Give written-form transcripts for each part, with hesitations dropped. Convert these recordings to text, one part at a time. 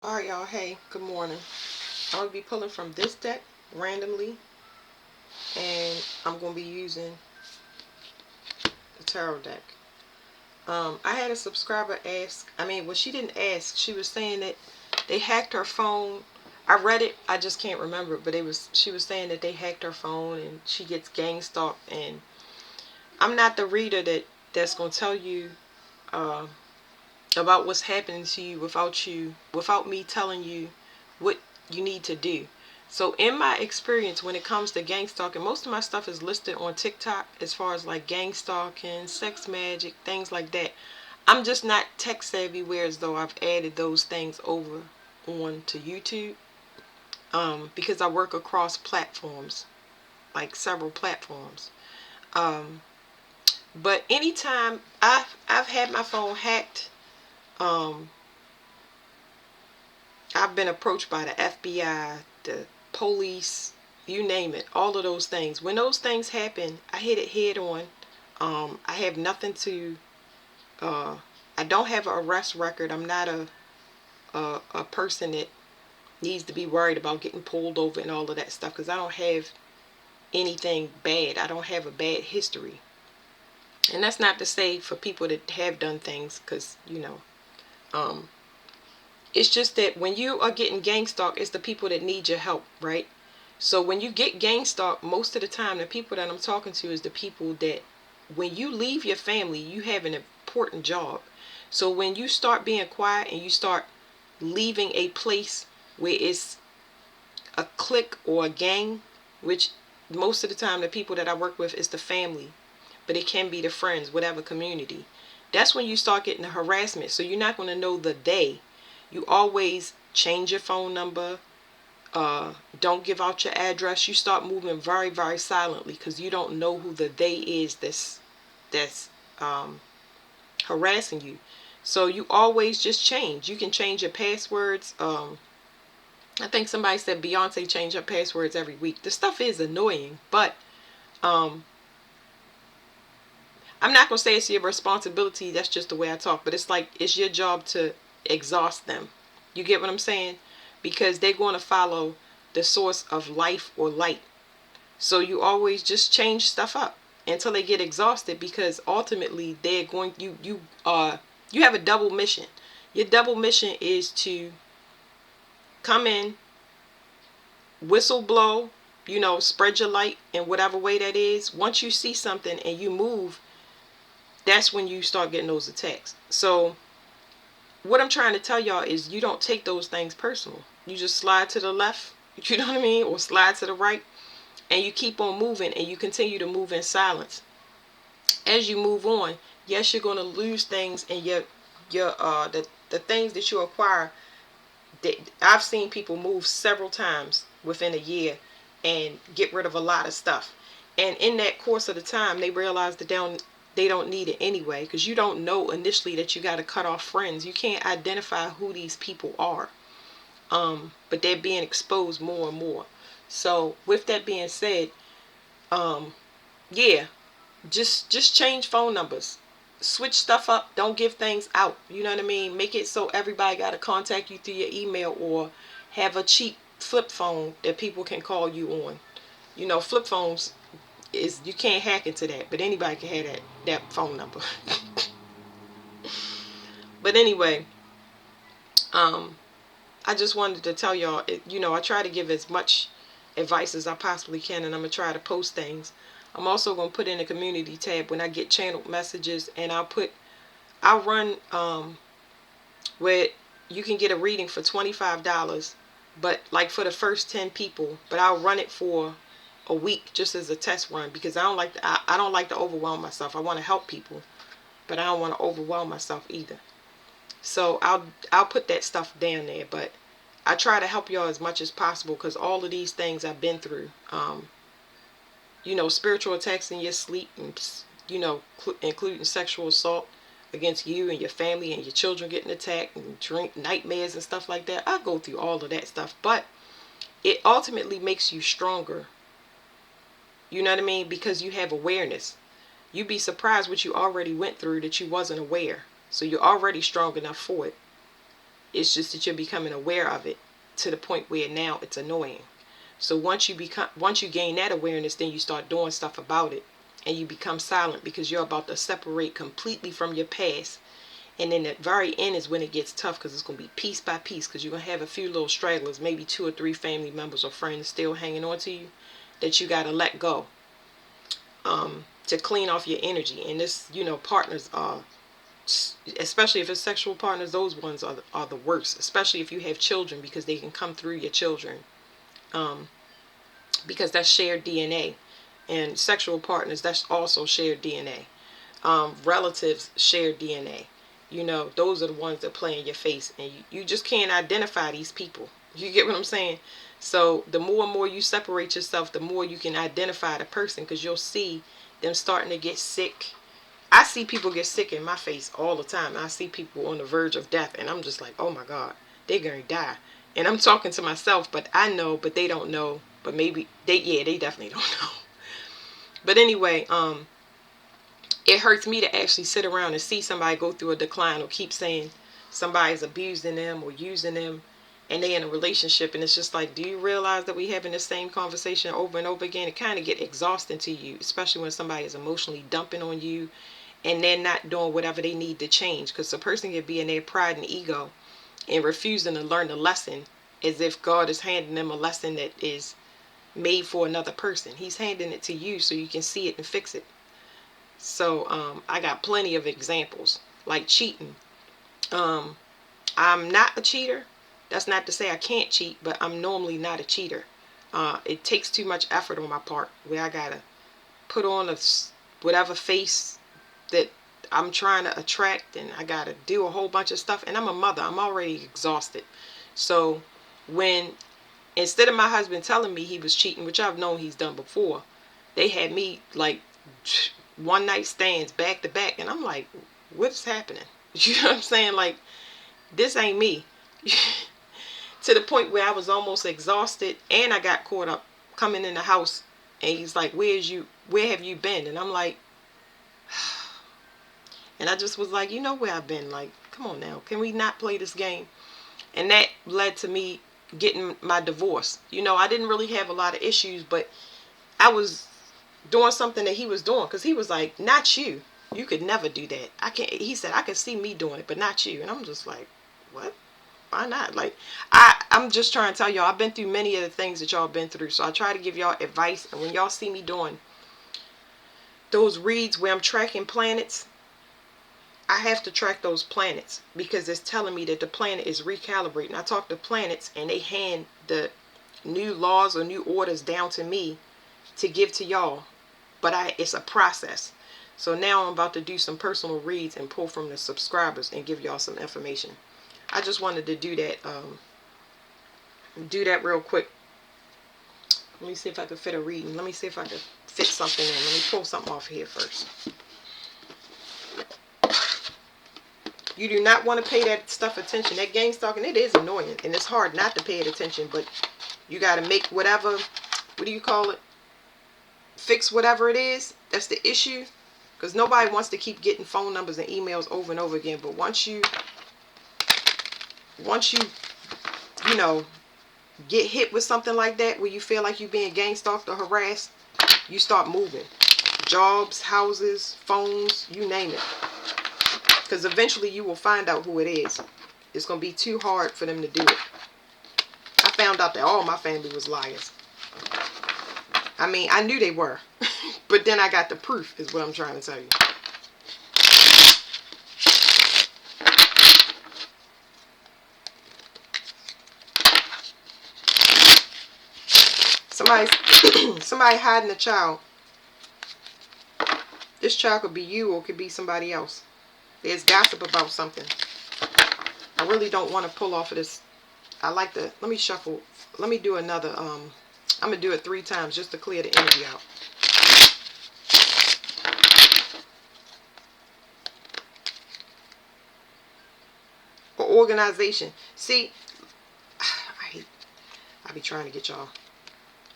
Alright, y'all. Hey, good morning. I'm going to be pulling from this deck randomly, and I'm going to be using the tarot deck. I had a subscriber ask, well, she didn't ask. She was saying that they hacked her phone. I read it, I just can't remember it, but she was saying that they hacked her phone and she gets gang stalked. And I'm not the reader that's going to tell you uh, about what's happening to you without me telling you what you need to do. So in my experience, when it comes to gang stalking, most of my stuff is listed on TikTok as far as like gang stalking, sex magic, things like that. I'm just not tech savvy, whereas though I've added those things over on to YouTube, because I work across platforms, like several platforms. Um, but anytime I've had my phone hacked, um, I've been approached by the FBI, the police, you name it, all of those things. When those things happen, I hit it head on. I have nothing to, uh, I don't have an arrest record. I'm not a person that needs to be worried about getting pulled over and all of that stuff, because I don't have anything bad. I don't have a bad history. And that's not to say for people that have done things, because, um, it's just that when you are getting gang stalked, it's the people that need your help, right? So when you get gang stalked, most of the time, the people that I'm talking to is the people that, when you leave your family, you have an important job. So when you start being quiet and you start leaving a place where it's a clique or a gang, which most of the time the people that I work with is the family, but it can be the friends, whatever community. That's when you start getting the harassment. So you're not going to know the day. You always change your phone number. Don't give out your address. You start moving very, very silently, because you don't know who the they is that's harassing you. So you always just change. You can change your passwords. I think somebody said Beyonce changed her passwords every week. The stuff is annoying, but um, I'm not gonna say it's your responsibility. That's just the way I talk. But it's like it's your job to exhaust them. You get what I'm saying? Because they're going to follow the source of life or light. So you always just change stuff up until they get exhausted, because ultimately they're going you have a double mission. Your double mission is to come in, whistle blow, spread your light in whatever way that is. Once you see something and you move, that's when you start getting those attacks. So what I'm trying to tell y'all is you don't take those things personal. You just slide to the left, you know what I mean, or slide to the right, and you keep on moving, and you continue to move in silence. As you move on, yes, you're going to lose things, and the things that you acquire. I've seen people move several times within a year and get rid of a lot of stuff. And in that course of the time, they realize that they don't need it anyway, because you don't know initially that you got to cut off friends. You can't identify who these people are. But they're being exposed more and more. So with that being said, um, yeah, just change phone numbers. Switch stuff up. Don't give things out. You know what I mean? Make it so everybody got to contact you through your email, or have a cheap flip phone that people can call you on. Flip phones is, you can't hack into that, but anybody can have that phone number. But anyway, um, I just wanted to tell y'all, I try to give as much advice as I possibly can, and I'm gonna try to post things. I'm also gonna put in a community tab when I get channeled messages, and I'll run where you can get a reading for $25, but like for the first 10 people, but I'll run it for a week just as a test run, because I don't like to overwhelm myself. I want to help people, but I don't want to overwhelm myself either. So I'll put that stuff down there, but I try to help y'all as much as possible, because all of these things I've been through. Spiritual attacks in your sleep, and including sexual assault against you and your family, and your children getting attacked, and drink nightmares and stuff like that. I go through all of that stuff, but it ultimately makes you stronger. You know what I mean? Because you have awareness. You'd be surprised what you already went through that you wasn't aware. So you're already strong enough for it. It's just that you're becoming aware of it to the point where now it's annoying. So once you gain that awareness, then you start doing stuff about it, and you become silent because you're about to separate completely from your past. And then at the very end is when it gets tough, because it's going to be piece by piece, because you're going to have a few little stragglers, maybe 2 or 3 family members or friends still hanging on to you, that you got to let go to clean off your energy. And this, partners are, especially if it's sexual partners, those ones are the worst, especially if you have children, because they can come through your children, because that's shared DNA. And sexual partners, that's also shared DNA. Relatives, shared DNA. Those are the ones that play in your face, and you just can't identify these people. You get what I'm saying? So the more and more you separate yourself, the more you can identify the person, because you'll see them starting to get sick. I see people get sick in my face all the time. I see people on the verge of death, and I'm just like, oh my God, they're going to die. And I'm talking to myself, but I know, but they don't know. But maybe they definitely don't know. But anyway, it hurts me to actually sit around and see somebody go through a decline, or keep saying somebody's abusing them or using them, and they in a relationship, and it's just like, do you realize that we having the same conversation over and over again? It kind of get exhausting to you, especially when somebody is emotionally dumping on you and they're not doing whatever they need to change, because the person can be in their pride and ego and refusing to learn the lesson, as if God is handing them a lesson that is made for another person. He's handing it to you so you can see it and fix it. So I got plenty of examples, like cheating. I'm not a cheater. That's not to say I can't cheat, but I'm normally not a cheater. It takes too much effort on my part, where I gotta put on whatever face that I'm trying to attract, and I gotta do a whole bunch of stuff. And I'm a mother. I'm already exhausted. So when, instead of my husband telling me he was cheating, which I've known he's done before, they had me like one night stands back to back, and I'm like, what's happening? You know what I'm saying? Like, this ain't me. To the point where I was almost exhausted, and I got caught up coming in the house, and he's like, where have you been? And I'm like, and I just was like, you know where I've been. Like, come on now, can we not play this game? And that led to me getting my divorce. I didn't really have a lot of issues, but I was doing something that he was doing, because he was like, not you. You could never do that. I can't. He said, I could see me doing it, but not you. And I'm just like, what? Why not? Like, I'm just trying to tell y'all, I've been through many of the things that y'all been through. So I try to give y'all advice. And when y'all see me doing those reads where I'm tracking planets, I have to track those planets, because it's telling me that the planet is recalibrating. I talk to planets, and they hand the new laws or new orders down to me to give to y'all. But it's a process. So now I'm about to do some personal reads and pull from the subscribers and give y'all some information. I just wanted to do that real quick. Let me see if I can fit a reading. Let me see if I can fit something in. Let me pull something off here first. You do not want to pay that stuff attention. That gang stalking, it is annoying, and it's hard not to pay it attention, but you got to make whatever, what do you call it? Fix whatever it is. That's the issue. Because nobody wants to keep getting phone numbers and emails over and over again. But once you get hit with something like that, where you feel like you're being gang stalked or harassed, you start moving. Jobs, houses, phones, you name it. Because eventually you will find out who it is. It's going to be too hard for them to do it. I found out that all my family was liars. I mean, I knew they were. But then I got the proof, is what I'm trying to tell you. Somebody hiding a child. This child could be you, or it could be somebody else. There's gossip about something. I really don't want to pull off of this. I like to, let me shuffle. Let me do another, I'm going to do it 3 times just to clear the energy out. Or organization. See, I be trying to get y'all.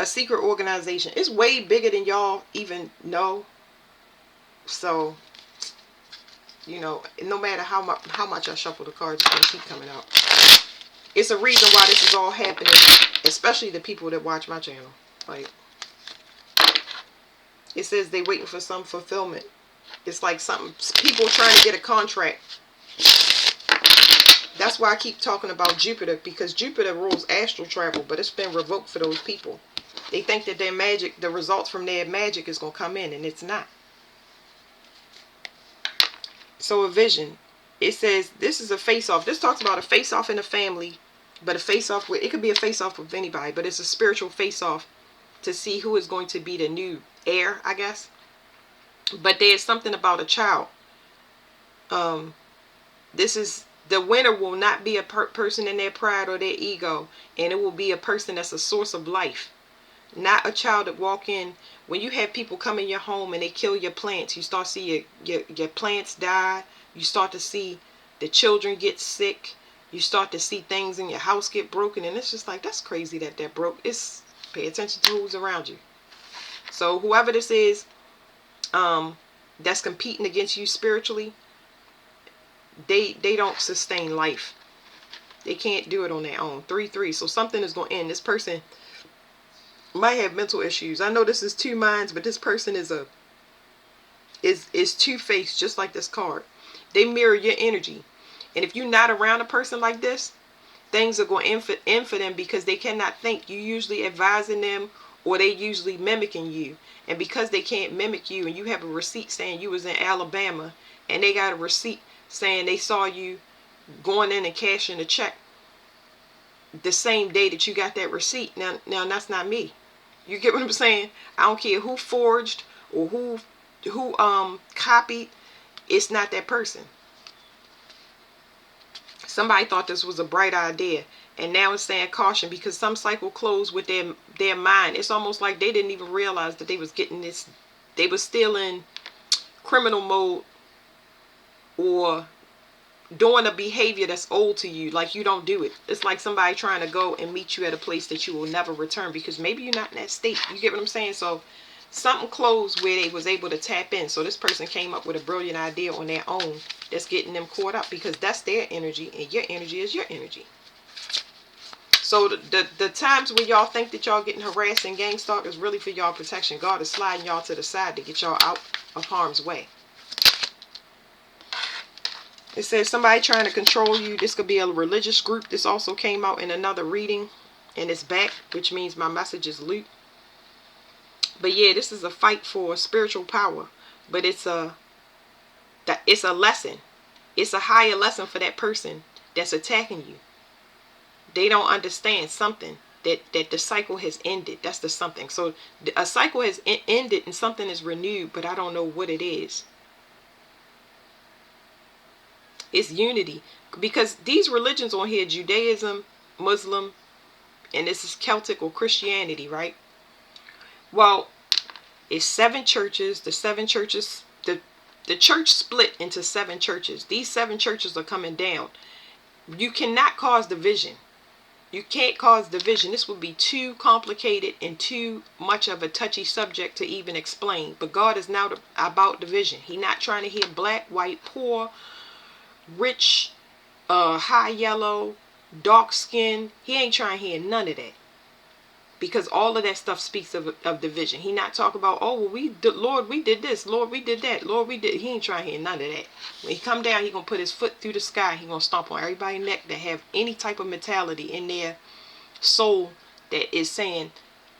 A secret organization. It's way bigger than y'all even know. So, no matter how much I shuffle the cards, it's going to keep coming out. It's a reason why this is all happening, especially the people that watch my channel. Like, it says they waiting for some fulfillment. It's like something, people trying to get a contract. That's why I keep talking about Jupiter, because Jupiter rules astral travel, but it's been revoked for those people. They think that their magic, the results from their magic is going to come in, and it's not. So a vision. It says this is a face-off. This talks about a face-off in a family, but a face-off with, it could be a face-off with anybody, but it's a spiritual face-off to see who is going to be the new heir, I guess. But there's something about a child. This is, the winner will not be a person in their pride or their ego, and it will be a person that's a source of life. Not a child that walk in. When you have people come in your home and they kill your plants, you start to see your plants die. You start to see the children get sick. You start to see things in your house get broken, and it's just like, that's crazy that they're broke. It's, pay attention to who's around you. So whoever this is, that's competing against you spiritually, they don't sustain life. They can't do it on their own. 3-3. So something is going to end. This person might have mental issues. I know this is two minds, but this person is two-faced, just like this card. They mirror your energy, and if you're not around a person like this, things are going to end for them, because they cannot think. You usually advising them, or they usually mimicking you, and because they can't mimic you, and you have a receipt saying you was in Alabama, and they got a receipt saying they saw you going in and cashing a check the same day that you got that receipt. Now that's not me. You get what I'm saying? I don't care who forged or who copied. It's not that person. Somebody thought this was a bright idea, and now it's saying caution, because some cycle closed with their mind. It's almost like they didn't even realize that they was getting this. They was still in criminal mode, or doing a behavior that's old to you, like you don't do it. It's like somebody trying to go and meet you at a place that you will never return, because maybe you're not in that state. You get what I'm saying? So something closed where they was able to tap in. So this person came up with a brilliant idea on their own that's getting them caught up, because that's their energy, and your energy is your energy. So the times where y'all think that y'all getting harassed and gang stalked is really for y'all protection. God is sliding y'all to the side to get y'all out of harm's way. It says somebody trying to control you. This could be a religious group. This also came out in another reading, and it's back, which means my message is loop. But yeah, this is a fight for spiritual power, but it's a lesson. It's a higher lesson for that person that's attacking you. They don't understand something, that the cycle has ended. That's the something. So a cycle has ended and something is renewed, but I don't know what it is. It's unity, because these religions on here, Judaism, Muslim, and this is Celtic or Christianity, right? Well, it's 7 churches. The 7 churches, the church split into 7 churches. These 7 churches are coming down. You cannot cause division. You can't cause division. This would be too complicated and too much of a touchy subject to even explain. But God is now about division. He's not trying to hear black, white, poor, rich, high yellow, dark skin. He ain't trying to hear none of that, because all of that stuff speaks of division. He not talking about, oh well, Lord, we did this, Lord, we did that, Lord, we did. He ain't trying to hear none of that. When he come down, he gonna put his foot through the sky. He gonna stomp on everybody's neck that have any type of mentality in their soul that is saying,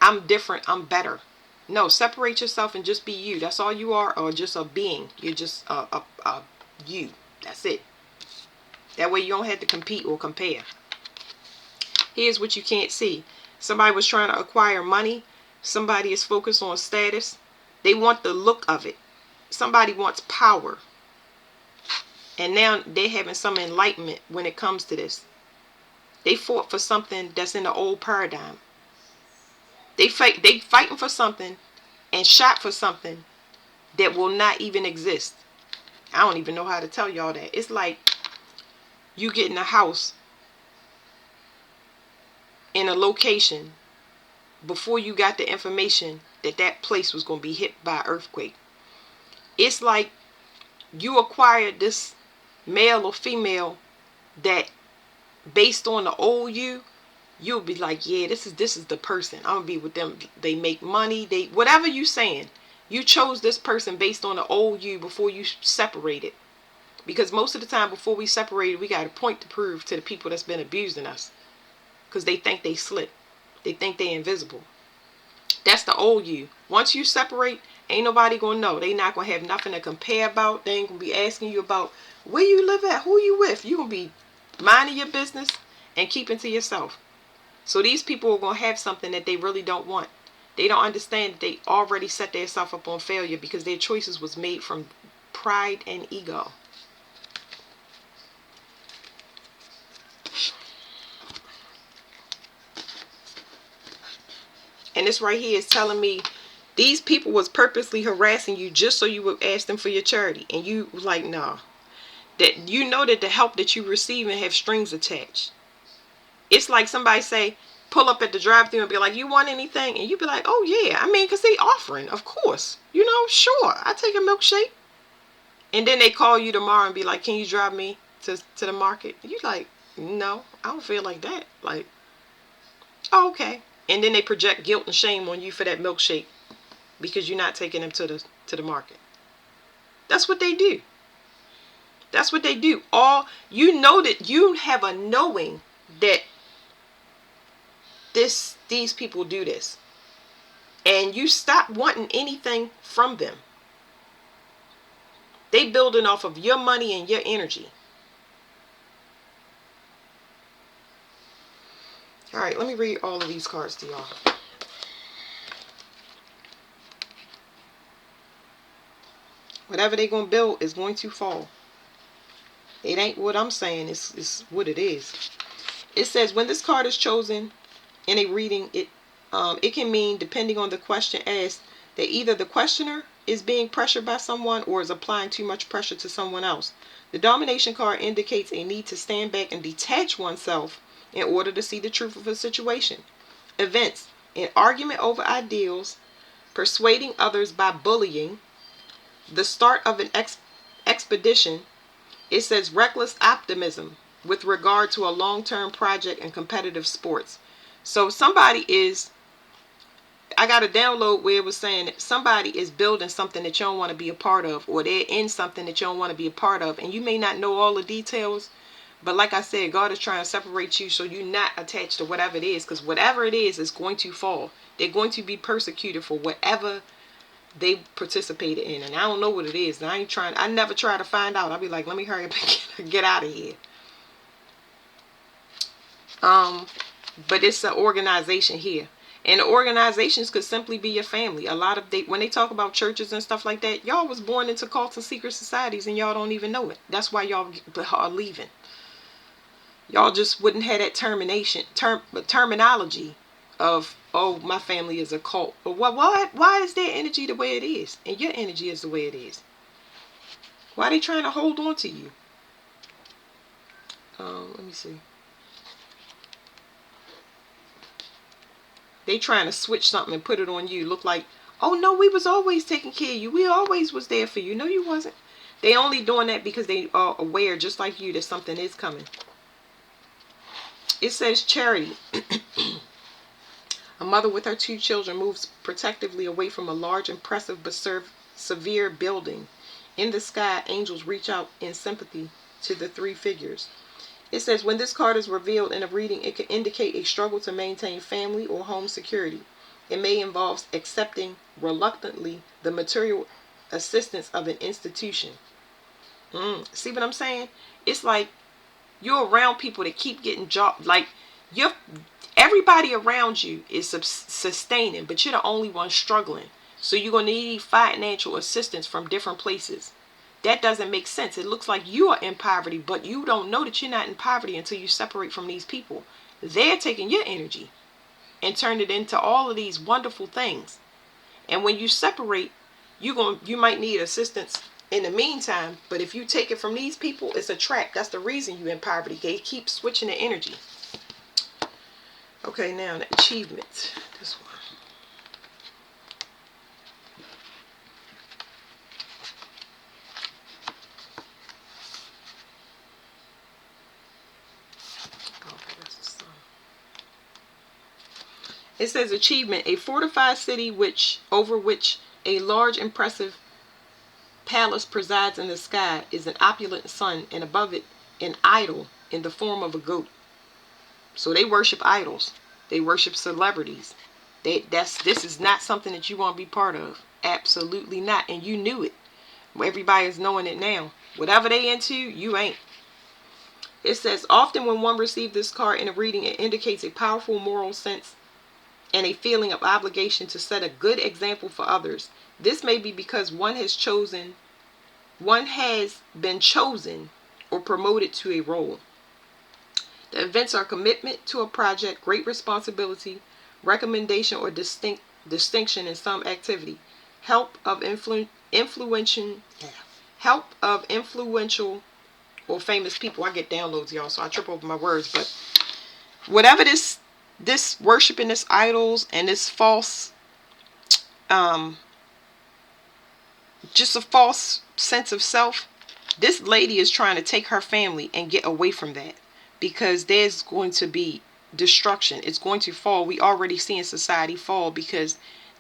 I'm different, I'm better. No, separate yourself and just be you. That's all you are, or just a being. You're just a you. That's it. That way you don't have to compete or compare. Here's what you can't see. Somebody was trying to acquire money. Somebody is focused on status. They want the look of it. Somebody wants power. And now they're having some enlightenment when it comes to this. They fought for something that's in the old paradigm. They fighting for something and shot for something that will not even exist. I don't even know how to tell y'all that. It's like you get in a house in a location before you got the information that that place was going to be hit by an earthquake. It's like you acquired this male or female that based on the old you, you'll be like, yeah, this is the person. I'm gonna be with them. They make money. They whatever you saying. You chose this person based on the old you before you separated. Because most of the time before we separated, we got a point to prove to the people that's been abusing us. Because they think they slick. They think they invisible. That's the old you. Once you separate, ain't nobody gonna know. They not gonna have nothing to compare about. They ain't gonna be asking you about where you live at, who you with. You gonna be minding your business and keeping to yourself. So these people are gonna have something that they really don't want. They don't understand that they already set themselves up on failure because their choices was made from pride and ego. And this right here is telling me these people was purposely harassing you just so you would ask them for your charity. And you like, nah. That you know that the help that you receive and have strings attached. It's like somebody say, pull up at the drive-thru and be like, you want anything? And you be like, oh yeah. I mean, because they offering, of course. You know, sure. I take a milkshake. And then they call you tomorrow and be like, can you drive me to the market? You like, no, I don't feel like that. Like, oh, okay. And then they project guilt and shame on you for that milkshake because you're not taking them to the market. That's what they do. That's what they do. All you know that you have a knowing that these people do this. And you stop wanting anything from them. They building off of your money and your energy. All right, let me read all of these cards to y'all. Whatever they're going to build is going to fall. It ain't what I'm saying. It's what it is. It says when this card is chosen in a reading, it can mean, depending on the question asked, that either the questioner is being pressured by someone or is applying too much pressure to someone else. The domination card indicates a need to stand back and detach oneself in order to see the truth of a situation. Events: an argument over ideals, persuading others by bullying, the start of an expedition. It says reckless optimism with regard to a long-term project and competitive sports. So somebody is, I got a download where it was saying that somebody is building something that you don't want to be a part of, or they're in something that you don't want to be a part of, and you may not know all the details, but like I said, God is trying to separate you so you're not attached to whatever it is, because whatever it is going to fall. They're going to be persecuted for whatever they participated in, and I don't know what it is. And I never try to find out. I'll be like, let me hurry up and get out of here. But it's an organization here. And the organizations could simply be your family. A lot of when they talk about churches and stuff like that, y'all was born into cults and secret societies and y'all don't even know it. That's why y'all are leaving. Y'all just wouldn't have that terminology of, oh, my family is a cult. But why is their energy the way it is? And your energy is the way it is. Why are they trying to hold on to you? Let me see. They trying to switch something and put it on you. Look like, oh no, we was always taking care of you. We always was there for you. No, you wasn't. They only doing that because they are aware, just like you, that something is coming. It says charity. A mother with her 2 children moves protectively away from a large, impressive, but severe building. In the sky, angels reach out in sympathy to the 3 figures. It says when this card is revealed in a reading, it could indicate a struggle to maintain family or home security. It may involve accepting reluctantly the material assistance of an institution. See what I'm saying? It's like you're around people that keep getting jobs. Like everybody around you is sustaining, but you're the only one struggling. So you're going to need financial assistance from different places. That doesn't make sense. It looks like you are in poverty, but you don't know that you're not in poverty until you separate from these people. They're taking your energy and turn it into all of these wonderful things. And when you separate, you might need assistance in the meantime, but if you take it from these people, it's a trap. That's the reason you're in poverty. They keep switching the energy. Okay, now the achievements. This one. It says achievement. A fortified city over which a large impressive palace presides in the sky is an opulent sun, and above it an idol in the form of a goat. So they worship idols. They worship celebrities. This is not something that you want to be part of. Absolutely not. And you knew it. Everybody is knowing it now. Whatever they into, you ain't. It says, often when one receives this card in a reading, it indicates a powerful moral sense and a feeling of obligation to set a good example for others. This may be because one has been chosen or promoted to a role. The events are commitment to a project, great responsibility, recommendation or distinction in some activity, help of influential or famous people. I get downloads, y'all, so I trip over my words. But whatever this worshiping this idols and this false, just a false sense of self, this lady is trying to take her family and get away from that, because there's going to be destruction. It's going to fall. We already seeing society fall because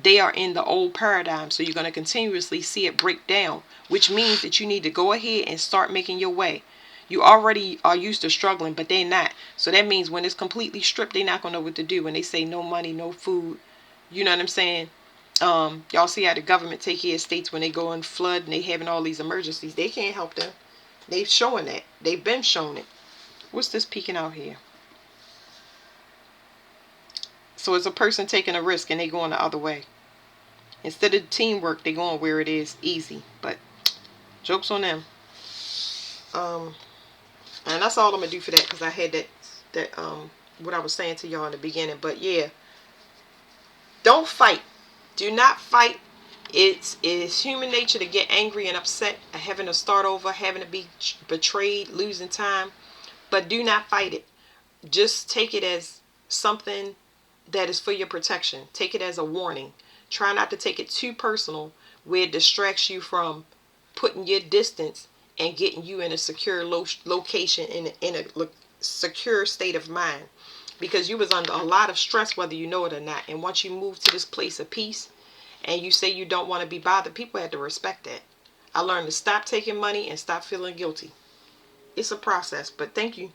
they are in the old paradigm. So you're going to continuously see it break down, which means that you need to go ahead and start making your way. You already are used to struggling, but they're not. So that means when it's completely stripped, they're not going to know what to do. When they say no money, no food, you know what I'm saying? Y'all see how the government take care of states when they go in flood and they having all these emergencies. They can't help them. They've shown that. They've been shown it. What's this peeking out here? So it's a person taking a risk and they going the other way. Instead of teamwork, they going where it is easy. But joke's on them. And that's all I'm gonna do for that, because I had that what I was saying to y'all in the beginning. But yeah, don't fight. Do not fight. It's human nature to get angry and upset, having to start over, having to be betrayed, losing time. But do not fight it. Just take it as something that is for your protection. Take it as a warning. Try not to take it too personal, where it distracts you from putting your distance and getting you in a secure location, in a secure state of mind, because you was under a lot of stress, whether you know it or not. And once you move to this place of peace and you say you don't want to be bothered, people had to respect that. I learned to stop taking money and stop feeling guilty. It's a process, but thank you.